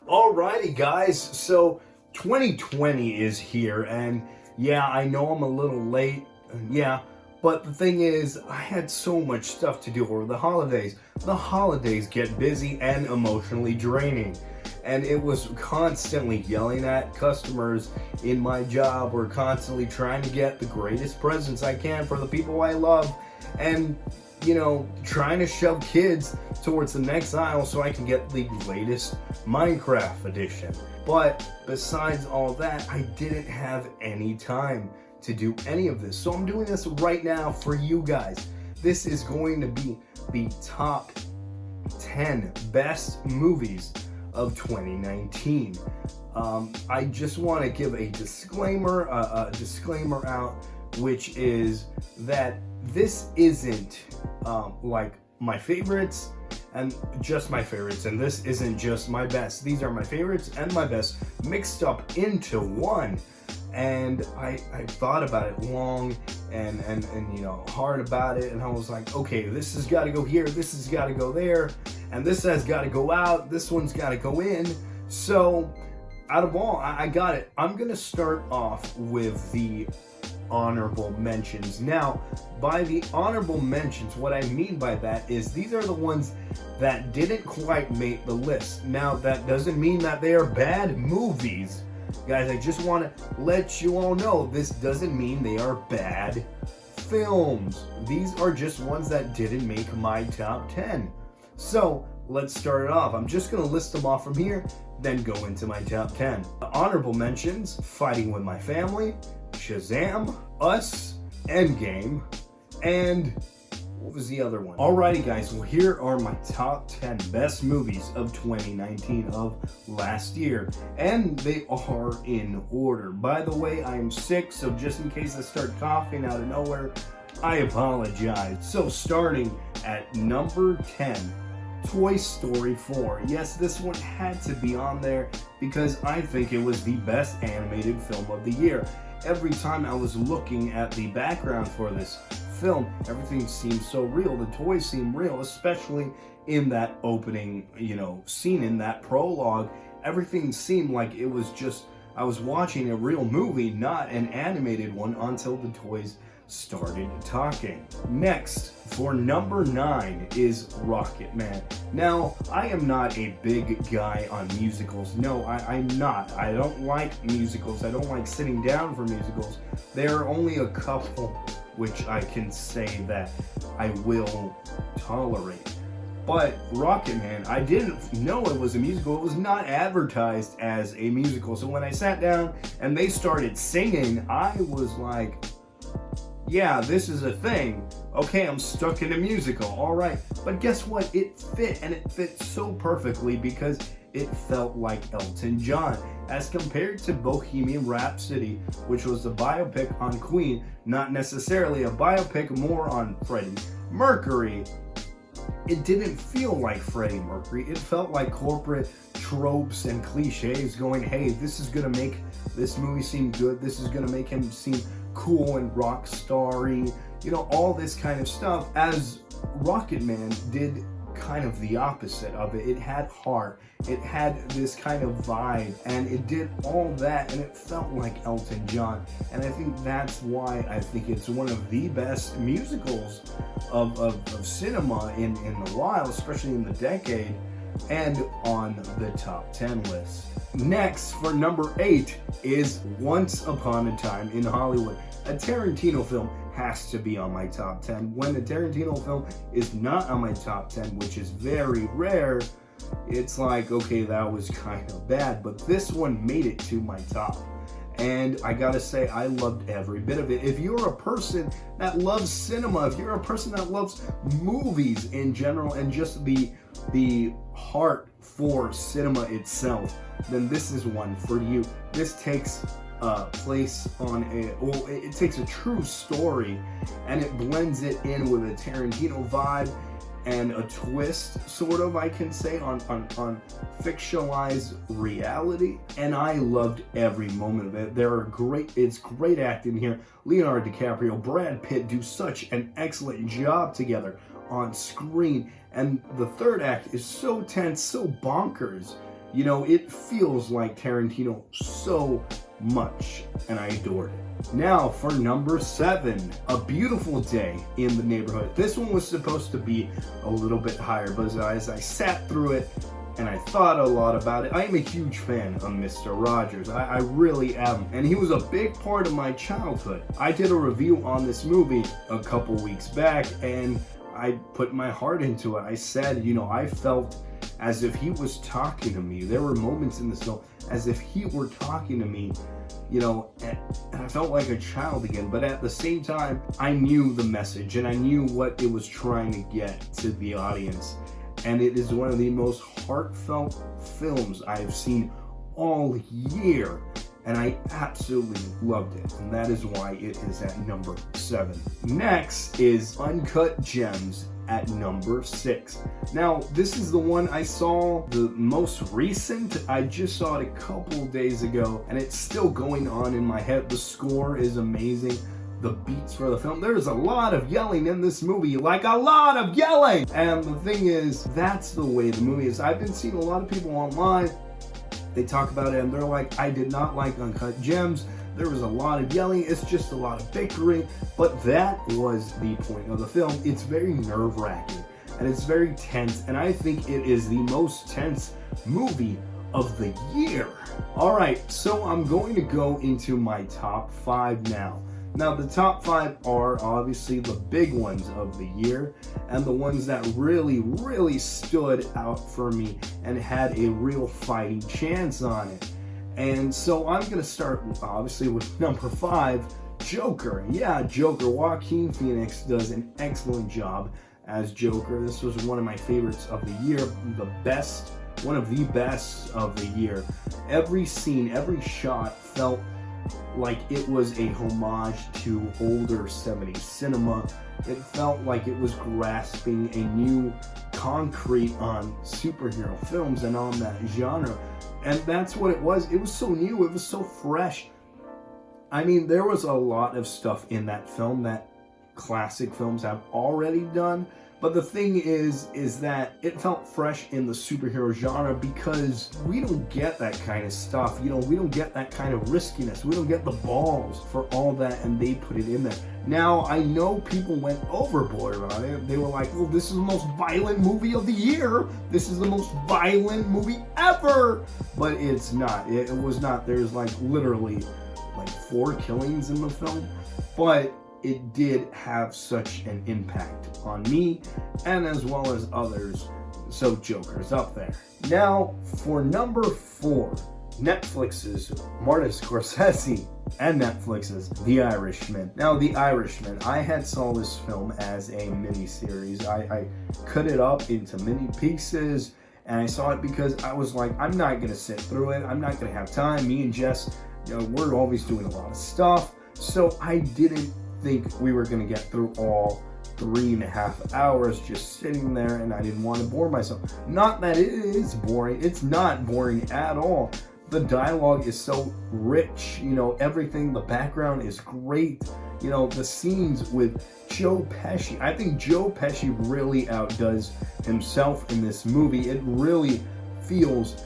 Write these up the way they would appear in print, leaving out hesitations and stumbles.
Alrighty, guys. So 2020 is here, and yeah, I know I'm a little late. Yeah, but the thing is, I had so much stuff to do over the holidays. The holidays get busy and emotionally draining. And it was constantly yelling at customers in my job, or constantly trying to get the greatest presents I can for the people I love. And trying to shove kids towards the next aisle so I can get the latest Minecraft edition. But besides all that, I didn't have any time to do any of this. So I'm doing this right now for you guys. This is going to be the top 10 best movies of 2019. I just want to give a disclaimer out, which is that this isn't like my favorites and just my favorites, and this isn't just my best. These are my favorites and my best mixed up into one. And I thought about it long and hard about it, and I was like, okay, this has got to go here, this has got to go there, and this has got to go out, this one's got to go in. So out of all, I got it. I'm gonna start off with the honorable mentions. Now, by the honorable mentions, what I mean by that is these are the ones that didn't quite make the list. Now, that doesn't mean that they are bad movies. Guys, I just want to let you all know this doesn't mean they are bad films. These are just ones that didn't make my top 10. So, let's start it off. I'm just going to list them off from here, then go into my top 10. Honorable mentions: Fighting with My Family, Shazam, Us, Endgame, and what was the other one? Alrighty, guys, well, here are my top 10 best movies of 2019, of last year, and they are in order. By the way, I am sick, so just in case I start coughing out of nowhere, I apologize. So starting at number 10, Toy Story 4. Yes, this one had to be on there because I think it was the best animated film of the year. Every time I was looking at the background for this film, everything seemed so real. The toys seemed real, especially in that opening, scene, in that prologue. Everything seemed like it was just, I was watching a real movie, not an animated one, until the toys started talking. Next, for number 9 is Rocketman. Now, I am not a big guy on musicals. No, I'm not. I don't like musicals. I don't like sitting down for musicals. There are only a couple which I can say that I will tolerate. But Rocketman, I didn't know it was a musical. It was not advertised as a musical. So when I sat down and they started singing, I was like, yeah, this is a thing. Okay, I'm stuck in a musical. All right. But guess what? It fit, and it fit so perfectly because it felt like Elton John. As compared to Bohemian Rhapsody, which was a biopic on Queen, not necessarily a biopic, more on Freddie Mercury. It didn't feel like Freddie Mercury. It felt like corporate tropes and cliches going, hey, this is going to make this movie seem good. This is going to make him seem cool and rock starry, all this kind of stuff. As Rocketman did kind of the opposite of it. It had heart, it had this kind of vibe, and it did all that, and it felt like Elton John. And I think that's why I think it's one of the best musicals of cinema in the while, especially in the decade, and on the top 10 list. Next, for number 8, is Once Upon a Time in Hollywood. A Tarantino film has to be on my top 10. When a Tarantino film is not on my top 10, which is very rare, it's like, okay, that was kind of bad, but this one made it to my top. And I gotta say, I loved every bit of it. If you're a person that loves cinema, if you're a person that loves movies in general, and just the heart for cinema itself, then this is one for you. This takes place on it takes a true story and it blends it in with a Tarantino vibe and a twist, sort of, I can say, on fictionalized reality. And I loved every moment of it. It's great acting here. Leonardo DiCaprio, Brad Pitt do such an excellent job together on screen. And the third act is so tense, so bonkers. You know, it feels like Tarantino so much, and I adored it. Now for number 7, A Beautiful Day in the Neighborhood. This one was supposed to be a little bit higher, but as I sat through it and I thought a lot about it, I am a huge fan of Mr. Rogers. I really am. And he was a big part of my childhood. I did a review on this movie a couple weeks back, and I put my heart into it. I said, you know, I felt as if he was talking to me. There were moments in this film as if he were talking to me, you know, and I felt like a child again. But at the same time, I knew the message and I knew what it was trying to get to the audience. And it is one of the most heartfelt films I have seen all year. And I absolutely loved it. And that is why it is at number 7. Next is Uncut Gems at number 6. Now, this is the one I saw the most recent. I just saw it a couple days ago, and it's still going on in my head. The score is amazing. The beats for the film. There's a lot of yelling in this movie, like a lot of yelling! And the thing is, that's the way the movie is. I've been seeing a lot of people online, they talk about it and they're like, I did not like Uncut Gems. There was a lot of yelling, it's just a lot of bickering, but that was the point of the film. It's very nerve-wracking and it's very tense, and I think it is the most tense movie of the year. Alright, so I'm going to go into my top 5 now. Now, the top 5 are obviously the big ones of the year and the ones that really stood out for me and had a real fighting chance on it. And so I'm going to start obviously with number 5, Joker. Yeah, Joker. Joaquin Phoenix does an excellent job as Joker. This was one of my favorites of the year, one of the best of the year. Every scene, every shot felt like it was a homage to older 70s cinema. It felt like it was grasping a new concrete on superhero films and on that genre. And that's what it was. It was so new, it was so fresh. I mean, there was a lot of stuff in that film that classic films have already done. But the thing is that it felt fresh in the superhero genre because we don't get that kind of stuff. You know, we don't get that kind of riskiness. We don't get the balls for all that, and they put it in there. Now, I know people went overboard on it. They were like, oh, this is the most violent movie of the year. This is the most violent movie ever. But it's not. It was not. There's like literally like 4 killings in the film. But it did have such an impact on me and as well as others, so Joker's up there. Now for number 4, Netflix's Martin Scorsese and Netflix's The Irishman. Now, The Irishman, I had saw this film as a mini-series. I cut it up into mini pieces, and I saw it because I was like, I'm not gonna sit through it. I'm not gonna have time. Me and Jess, you know, we're always doing a lot of stuff, so I didn't think we were going to get through all 3.5 hours just sitting there, and I didn't want to bore myself. Not that it is boring. It's not boring at all. The dialogue is so rich, you know, everything, the background is great. You know, the scenes with Joe Pesci. I think Joe Pesci really outdoes himself in this movie. It really feels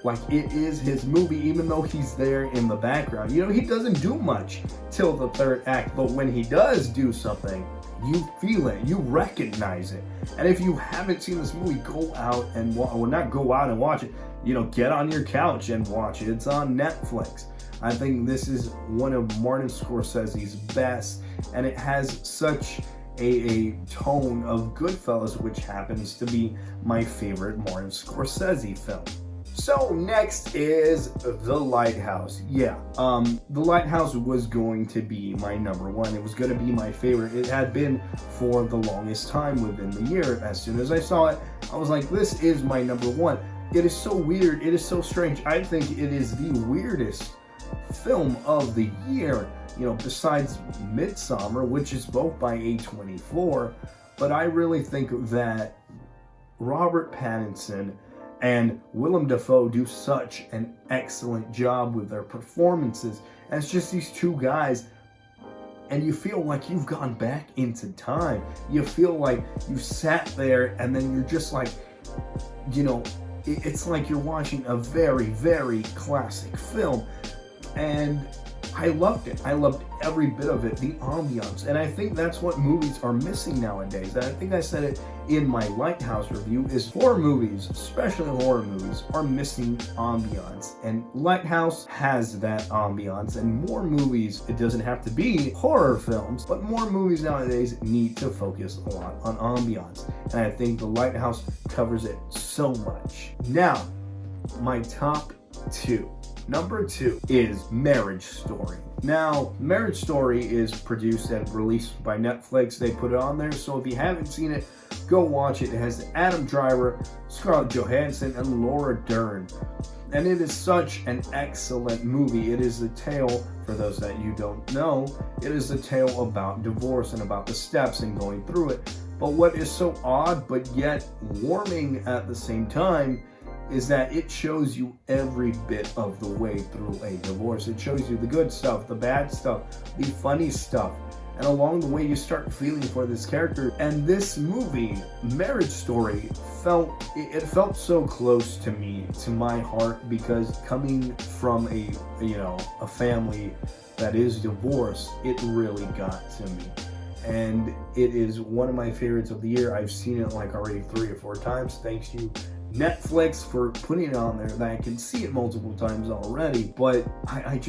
like it is his movie, even though he's there in the background. You know, he doesn't do much till the 3rd act, but when he does do something, you feel it, you recognize it. And if you haven't seen this movie, go out and not go out and watch it, you know, get on your couch and watch it. It's on Netflix. I think this is one of Martin Scorsese's best, and it has such a tone of Goodfellas, which happens to be my favorite Martin Scorsese film. So next is The Lighthouse. Yeah, The Lighthouse was going to be my number 1. It was going to be my favorite. It had been for the longest time within the year. As soon as I saw it, I was like, this is my number 1. It is so weird. It is so strange. I think it is the weirdest film of the year, you know, besides Midsommar, which is both by A24. But I really think that Robert Pattinson and Willem Dafoe do such an excellent job with their performances. And it's just these two guys, and you feel like you've gone back into time. You feel like you sat there and then you're just like, you know, it's like you're watching a very, very classic film. And I loved it. I loved every bit of it, the ambiance. And I think that's what movies are missing nowadays. And I think I said it in my Lighthouse review, is horror movies, especially horror movies, are missing ambiance. And Lighthouse has that ambiance. And more movies, it doesn't have to be horror films, but more movies nowadays need to focus a lot on ambiance. And I think the Lighthouse covers it so much. Now, my top two. Number 2 is Marriage Story. Now, Marriage Story is produced and released by Netflix. They put it on there, so if you haven't seen it, go watch it. It has Adam Driver, Scarlett Johansson, and Laura Dern. And it is such an excellent movie. It is a tale, for those that you don't know, it is a tale about divorce and about the steps and going through it. But what is so odd, but yet warming at the same time, is that it shows you every bit of the way through a divorce. It shows you the good stuff, the bad stuff, the funny stuff, and along the way you start feeling for this character. And this movie, Marriage Story, felt so close to me, to my heart, because coming from a family that is divorced, it really got to me. And it is one of my favorites of the year. I've seen it like already 3 or 4 times, thanks to Netflix for putting it on there, that I can see it multiple times already. But I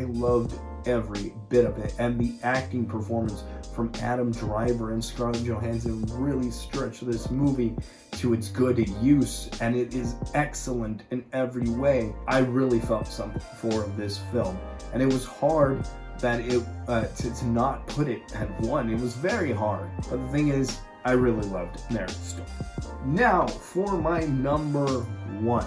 loved every bit of it, and the acting performance from Adam Driver and Scarlett Johansson really stretched this movie to its good use, and it is excellent in every way. I really felt something for this film, and it was hard that to not put it at 1. It was very hard, but the thing is, I really loved Marriage Story. Now, for my number 1.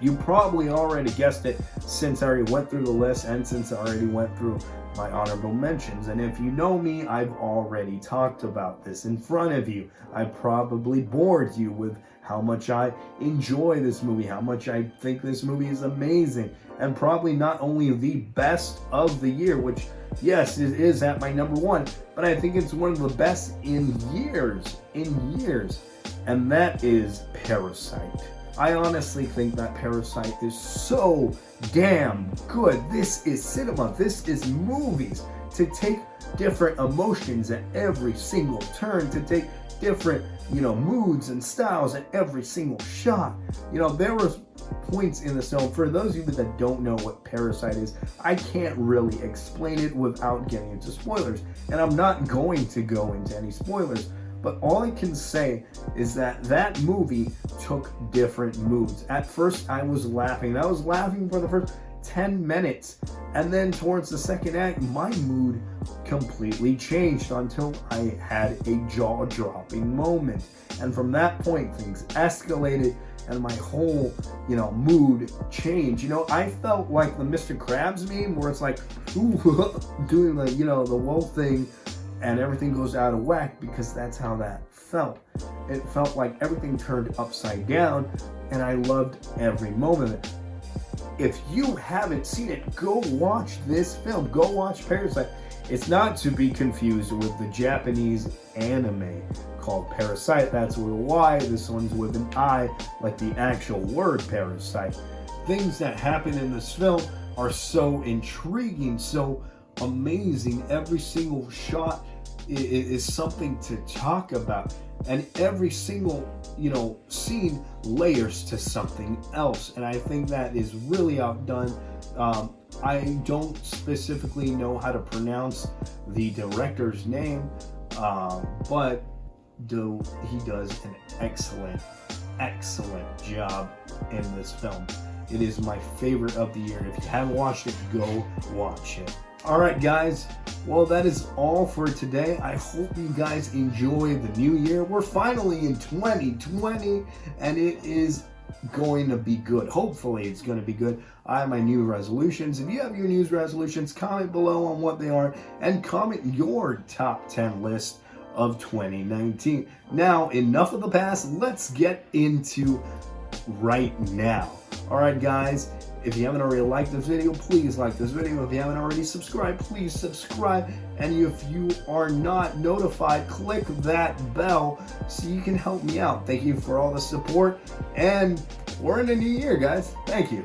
You probably already guessed it, since I already went through the list and since I already went through my honorable mentions. And if you know me, I've already talked about this in front of you. I probably bored you with how much I enjoy this movie, how much I think this movie is amazing, and probably not only the best of the year, which, yes, it is at my number 1, but I think it's one of the best in years, and that is Parasite. I honestly think that Parasite is so damn good. This is cinema, this is movies. To take different emotions at every single turn, to take different, moods and styles at every single shot. There was points in the film, for those of you that don't know what Parasite is, I can't really explain it without getting into spoilers, and I'm not going to go into any spoilers. But all I can say is that that movie took different moods. At first, I was laughing. I was laughing for the first 10 minutes. And then towards the second act, my mood completely changed until I had a jaw-dropping moment. And from that point, things escalated and my whole, mood changed. I felt like the Mr. Krabs meme where it's like, ooh, doing the, the wolf thing, and everything goes out of whack, because that's how that felt. It felt like everything turned upside down, and I loved every moment of it. If you haven't seen it, go watch this film. Go watch Parasite. It's not to be confused with the Japanese anime called Parasite. That's with a Y. This one's with an I, like the actual word parasite. Things that happen in this film are so intriguing, so amazing. Every single shot is something to talk about, and every single scene layers to something else, and I think that is really outdone. I don't specifically know how to pronounce the director's name, but he does an excellent job in this film. It is my favorite of the year. If you haven't watched it, go watch it. Alright guys, well that is all for today. I hope you guys enjoy the new year. We're finally in 2020 and it is going to be good. Hopefully it's going to be good. I have my new resolutions. If you have your new resolutions, comment below on what they are and comment your top 10 list of 2019. Now, enough of the past. Let's get into right now. Alright guys, If you haven't already liked this video, please like this video. If you haven't already subscribed, please subscribe. And if you are not notified, click that bell so you can help me out. Thank you for all the support. And we're in the new year, guys. Thank you.